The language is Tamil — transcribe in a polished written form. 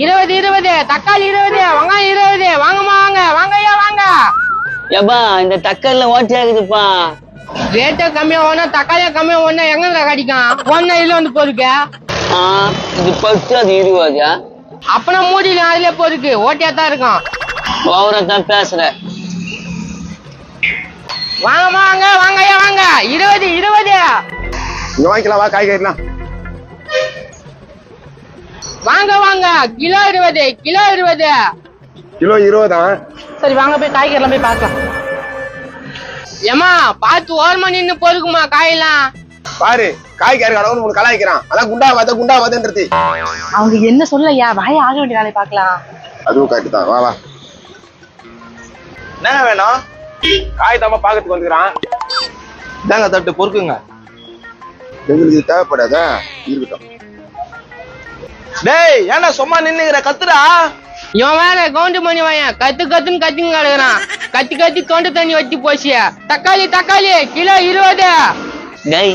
20 தக்காளி 20 வெங்காயம் 20 வாங்கம்மா வாங்க வாங்கய்யா வாங்க. ஏப்பா இந்த தக்காளில ஓட்டியா இருக்குதுப்பா. ரேட்டை கம்மியா ஒண்ணா தக்காளியா கம்மியா ஒண்ணா எங்க கிடைக்கும் ஒன்னா இதுல வந்து போருக்கு. இது 10 அது 20. அப்பனா மூடியில அதுல போருக்கு ஓட்டியா தான் இருக்கும். ஓவரா தான் பேசுற. வாங்கம்மா வாங்க வாங்கய்யா வாங்க 20 இங்க வாங்கிக்கலாம் வா காய்கறிலாம். வாங்க வாங்க கிலோ 20 கிலோ 20 தான். சரி வாங்க போய் காய்கறி எல்லாம் போய் பார்க்கலாம். ஏமா பார்த்து ஓரமா நின்னு பொறுக்குமா காயெல்லாம். பாரு காய்கறி கடவுள் உனக்கு கலாய்க்கிறான். அதான் குண்டா வாதன்றது. அவங்க என்ன சொல்லலையா வாய ஆக வேண்டிய வேலையை பார்க்கலாம். அதுவும் கரெக்ட் தான். வா என்ன வேணும்? காய் தாம பாக்கிறதுக்கு வந்துக்கிறான். இதாங்க தட்டு பொறுக்குங்க. எங்களுக்கு தேவைப்படாதா இருக்கட்டும். டேய் ஏன்னா சும்மா நின்னுகிற கத்துடா. இவன் வேற கவுண்ட் பண்ணி வாயன் கத்துன்னு கிடக்குறான். கத்தி தொண்டை தண்ணி வச்சு போச்சு. தக்காளி கிலோ 20. டேய்